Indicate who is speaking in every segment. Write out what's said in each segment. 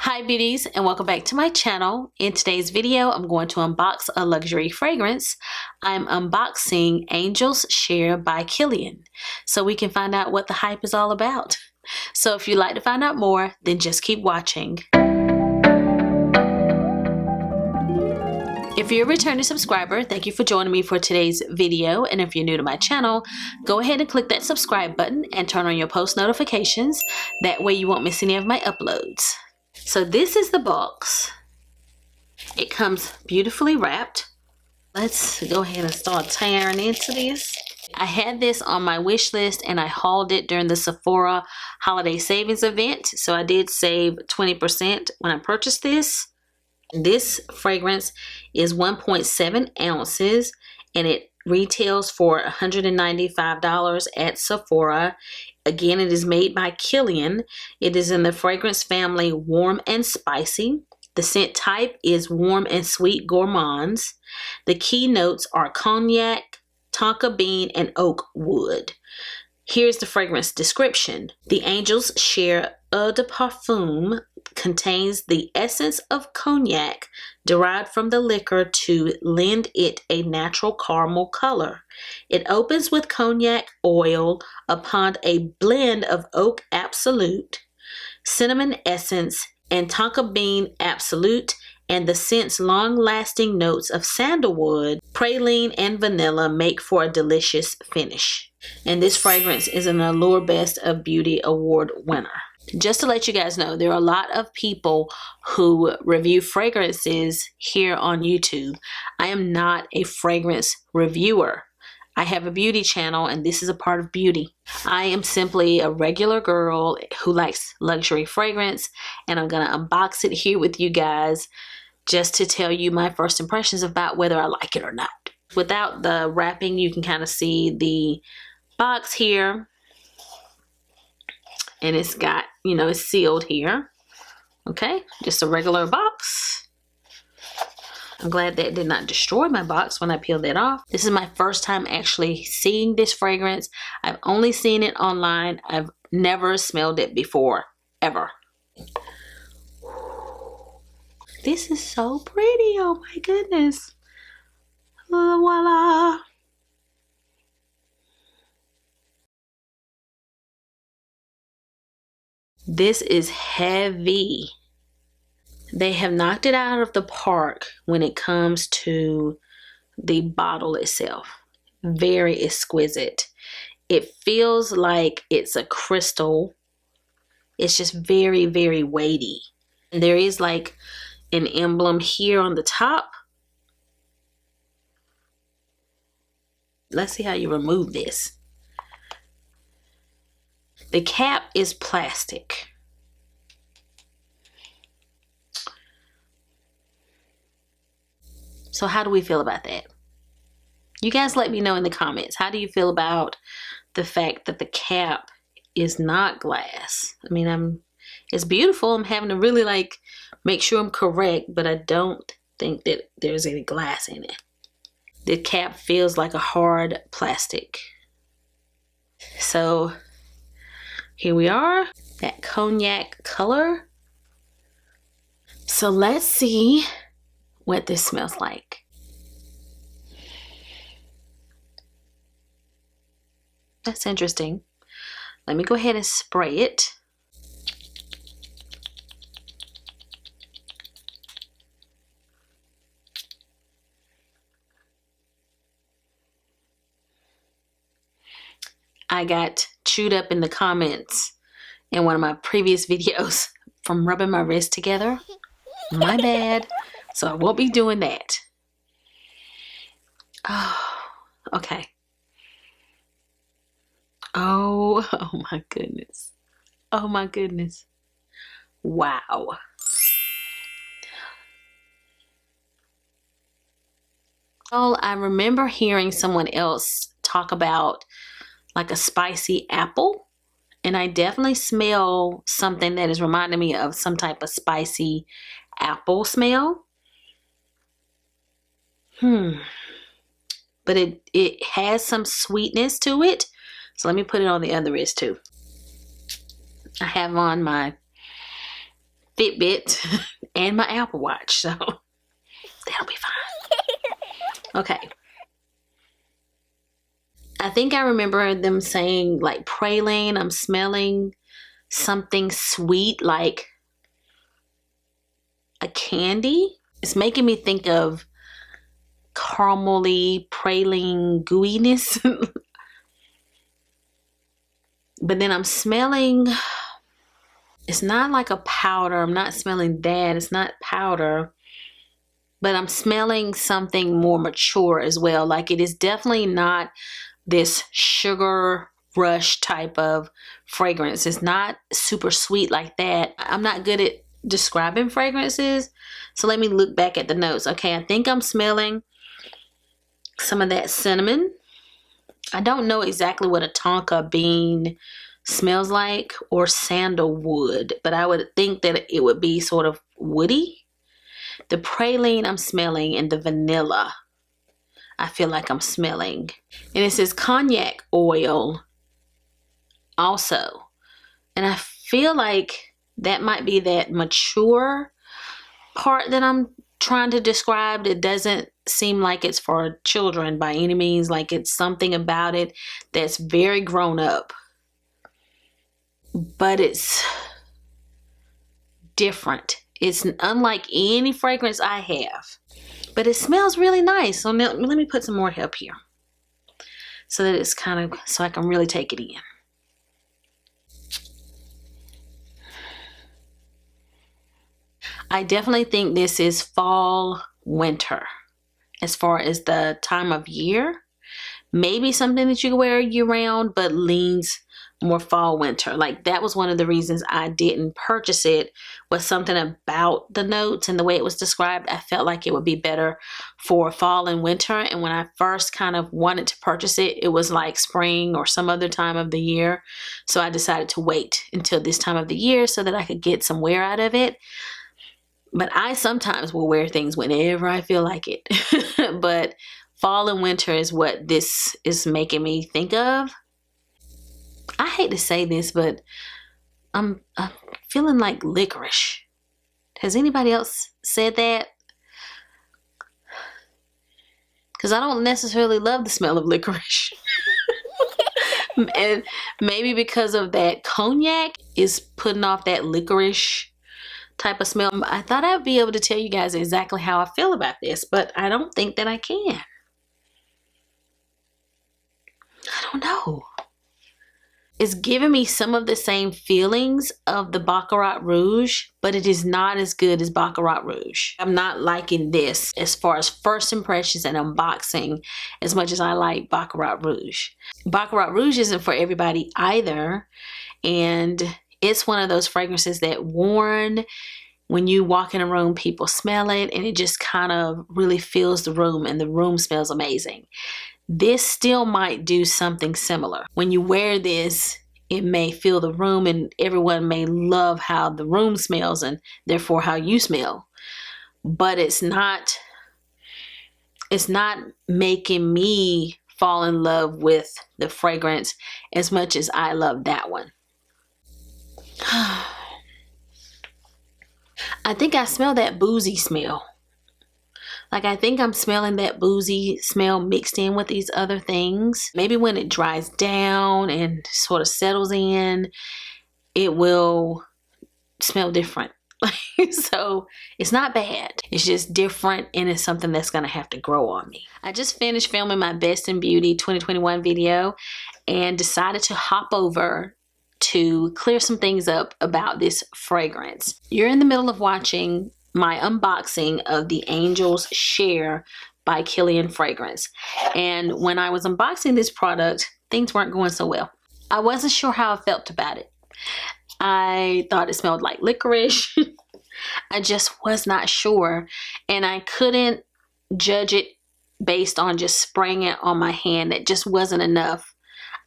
Speaker 1: Hi beauties, and welcome back to my channel. In today's video, I'm going to unbox a luxury fragrance. I'm unboxing Angels Share by Kilian, so we can find out what the hype is all about. So if you'd like to find out more, then just keep watching. If you're a returning subscriber, thank you for joining me for today's video. And if you're new to my channel, go ahead and click that subscribe button and turn on your post notifications. That way you won't miss any of my uploads. So this is the box. It comes beautifully wrapped. Let's go ahead and start tearing into this. I had this on my wish list and I hauled it during the Sephora holiday savings event. So I did save 20% when I purchased this. This fragrance is 1.7 ounces and it retails for $195 at Sephora. Again, it is made by Kilian. It is in the fragrance family Warm and Spicy. The scent type is Warm and Sweet Gourmands. The key notes are cognac, tonka bean, and oak wood. Here's the fragrance description. The Angels Share Eau de Parfum contains the essence of cognac derived from the liquor to lend it a natural caramel color. It opens with cognac oil upon a blend of oak absolute, cinnamon essence, and tonka bean absolute, and the scent's long-lasting notes of sandalwood, praline, and vanilla make for a delicious finish. And this fragrance is an Allure Best of Beauty Award winner. Just to let you guys know, there are a lot of people who review fragrances here on YouTube. I am not a fragrance reviewer. I have a beauty channel and this is a part of beauty. I am simply a regular girl who likes luxury fragrance, and I'm going to unbox it here with you guys just to tell you my first impressions about whether I like it or not. Without the wrapping, you can kind of see the box here. And it's got, it's sealed here. Okay, just a regular box. I'm glad that did not destroy my box when I peeled it off. This is my first time actually seeing this fragrance. I've only seen it online. I've never smelled it before, ever. This is so pretty, oh my goodness. Voila. This is heavy. They have knocked it out of the park when it comes to the bottle itself. Very exquisite. It feels like it's a crystal. It's just very, very weighty. And there is like an emblem here on the top. Let's see how you remove this. The cap is plastic. So how do we feel about that? You guys let me know in the comments. How do you feel about the fact that the cap is not glass? I mean, it's beautiful. I'm having to really make sure I'm correct, but I don't think that there's any glass in it. The cap feels like a hard plastic. So here we are, that cognac color. So let's see what this smells like. That's interesting. Let me go ahead and spray it. I got chewed up in the comments in one of my previous videos from rubbing my wrist together. My bad. So I won't be doing that. Oh, okay. Oh my goodness. Oh my goodness. Wow. Well, I remember hearing someone else talk about like a spicy apple, and I definitely smell something that is reminding me of some type of spicy apple smell. But it has some sweetness to it. So let me put it on the other wrist too. I have on my Fitbit and my Apple Watch, so that'll be fine. Okay. I think I remember them saying like praline. I'm smelling something sweet like a candy. It's making me think of caramely praline gooiness. But then I'm smelling, it's not like a powder. I'm not smelling that. It's not powder. But I'm smelling something more mature as well. Like it is definitely not this sugar rush type of fragrance. It's not super sweet like that. I'm not good at describing fragrances. So let me look back at the notes. Okay, I think I'm smelling some of that cinnamon. I don't know exactly what a tonka bean smells like or sandalwood, but I would think that it would be sort of woody. The praline I'm smelling and the vanilla I feel like I'm smelling. And it says cognac oil also. And I feel like that might be that mature part that I'm trying to describe. It doesn't seem like it's for children by any means. Like it's something about it that's very grown up. But it's different. It's unlike any fragrance I have. But it smells really nice. So now, let me put some more up here so that it's kind of, so I can really take it in. I definitely think this is fall, winter as far as the time of year. Maybe something that you can wear year round, but leans more fall, winter. Like that was one of the reasons I didn't purchase it, was something about the notes and the way it was described. I felt like it would be better for fall and winter. And when I first kind of wanted to purchase it, it was like spring or some other time of the year. So I decided to wait until this time of the year so that I could get some wear out of it. But I sometimes will wear things whenever I feel like it. But fall and winter is what this is making me think of. I hate to say this, but I'm feeling like licorice. Has anybody else said that? Because I don't necessarily love the smell of licorice. And maybe because of that cognac is putting off that licorice type of smell. I thought I'd be able to tell you guys exactly how I feel about this, but I don't think that I can. I don't know. It's giving me some of the same feelings of the Baccarat Rouge, but it is not as good as Baccarat Rouge. I'm not liking this as far as first impressions and unboxing as much as I like Baccarat Rouge. Baccarat Rouge isn't for everybody either, and it's one of those fragrances that worn, when you walk in a room, people smell it, and it just kind of really fills the room, and the room smells amazing. This still might do something similar. When you wear this, it may fill the room and everyone may love how the room smells and therefore how you smell. But it's not making me fall in love with the fragrance as much as I love that one. I think I smell that boozy smell. Like I think I'm smelling that boozy smell mixed in with these other things. Maybe when it dries down and sort of settles in, it will smell different. So it's not bad. It's just different, and it's something that's going to have to grow on me. I just finished filming my Best in Beauty 2021 video and decided to hop over to clear some things up about this fragrance. You're in the middle of watching my unboxing of the Angels Share by Kilian fragrance. And when I was unboxing this product, things weren't going so well. I wasn't sure how I felt about it. I thought it smelled like licorice. I just was not sure. And I couldn't judge it based on just spraying it on my hand. It just wasn't enough.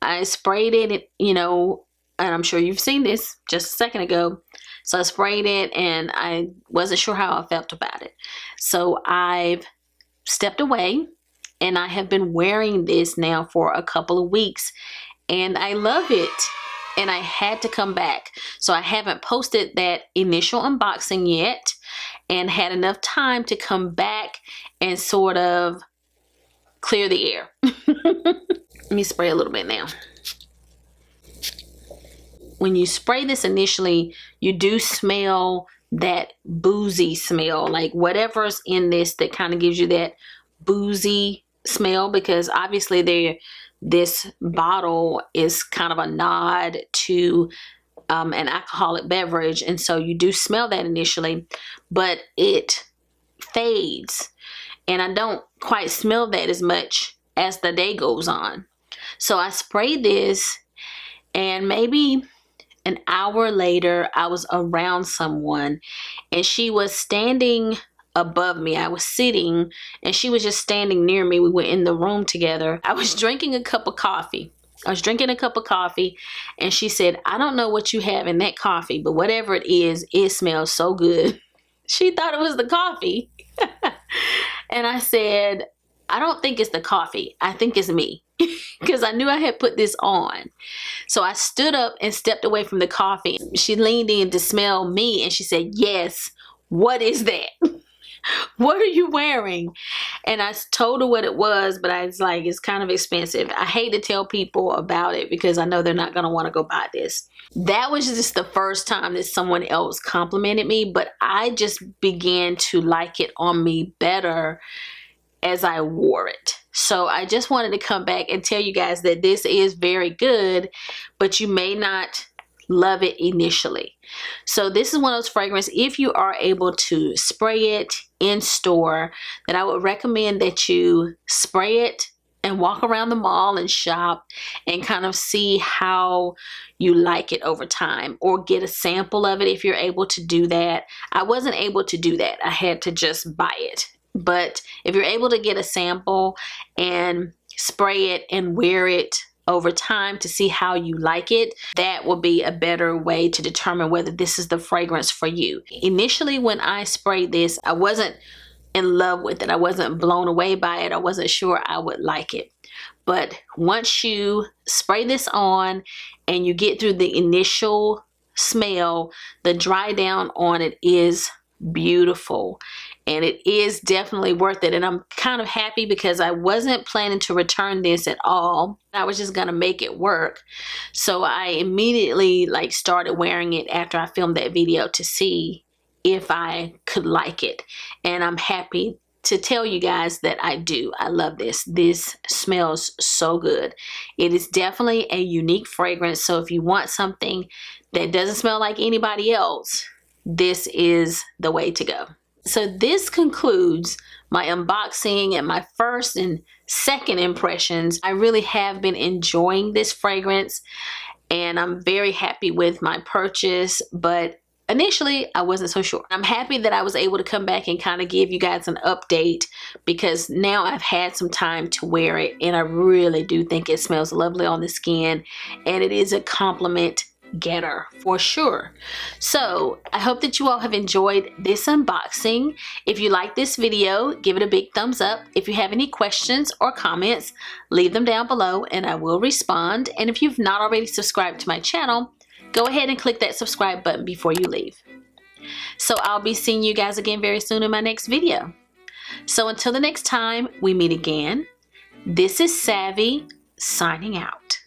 Speaker 1: I sprayed it, you know, and I'm sure you've seen this just a second ago. So I sprayed it and I wasn't sure how I felt about it. So I've stepped away and I have been wearing this now for a couple of weeks and I love it. and I had to come back. So I haven't posted that initial unboxing yet and had enough time to come back and sort of clear the air. Let me spray a little bit now. When you spray this initially, you do smell that boozy smell, like whatever's in this that kind of gives you that boozy smell, because obviously this bottle is kind of a nod to an alcoholic beverage, and so you do smell that initially, but it fades, and I don't quite smell that as much as the day goes on. So I sprayed this, and maybe an hour later I was around someone, and she was standing above me. I was sitting and she was just standing near me. We were in the room together. I was drinking a cup of coffee. And she said, "I don't know what you have in that coffee, but whatever it is, it smells so good." She thought it was the coffee. And I said, "I don't think it's the coffee. I think it's me." Because I knew I had put this on. So I stood up and stepped away from the coffee. She leaned in to smell me and she said, "Yes, what is that? What are you wearing?" And I told her what it was, but I was like, it's kind of expensive. I hate to tell people about it because I know they're not going to want to go buy this. That was just the first time that someone else complimented me, but I just began to like it on me better as I wore it. So I just wanted to come back and tell you guys that this is very good, but you may not love it initially. So this is one of those fragrances, if you are able to spray it in store, that I would recommend that you spray it and walk around the mall and shop and kind of see how you like it over time, or get a sample of it if you're able to do that. I wasn't able to do that. I had to just buy it. But if you're able to get a sample and spray it and wear it over time to see how you like it, that will be a better way to determine whether this is the fragrance for you. Initially, when I sprayed this, I wasn't in love with it. I wasn't blown away by it. I wasn't sure I would like it. But once you spray this on and you get through the initial smell, the dry down on it is beautiful. And it is definitely worth it. And I'm kind of happy because I wasn't planning to return this at all. I was just going to make it work. So I immediately started wearing it after I filmed that video to see if I could like it. And I'm happy to tell you guys that I do. I love this. This smells so good. It is definitely a unique fragrance. So if you want something that doesn't smell like anybody else, this is the way to go. So this concludes my unboxing and my first and second impressions. I really have been enjoying this fragrance and I'm very happy with my purchase, but initially I wasn't so sure. I'm happy that I was able to come back and kind of give you guys an update because now I've had some time to wear it and I really do think it smells lovely on the skin, and it is a compliment getter for sure. So I hope that you all have enjoyed this unboxing. If you like this video, give it a big thumbs up. If you have any questions or comments, leave them down below and I will respond. And if you've not already subscribed to my channel, go ahead and click that subscribe button before you leave. So I'll be seeing you guys again very soon in my next video. So until the next time we meet again, this is Savvy signing out.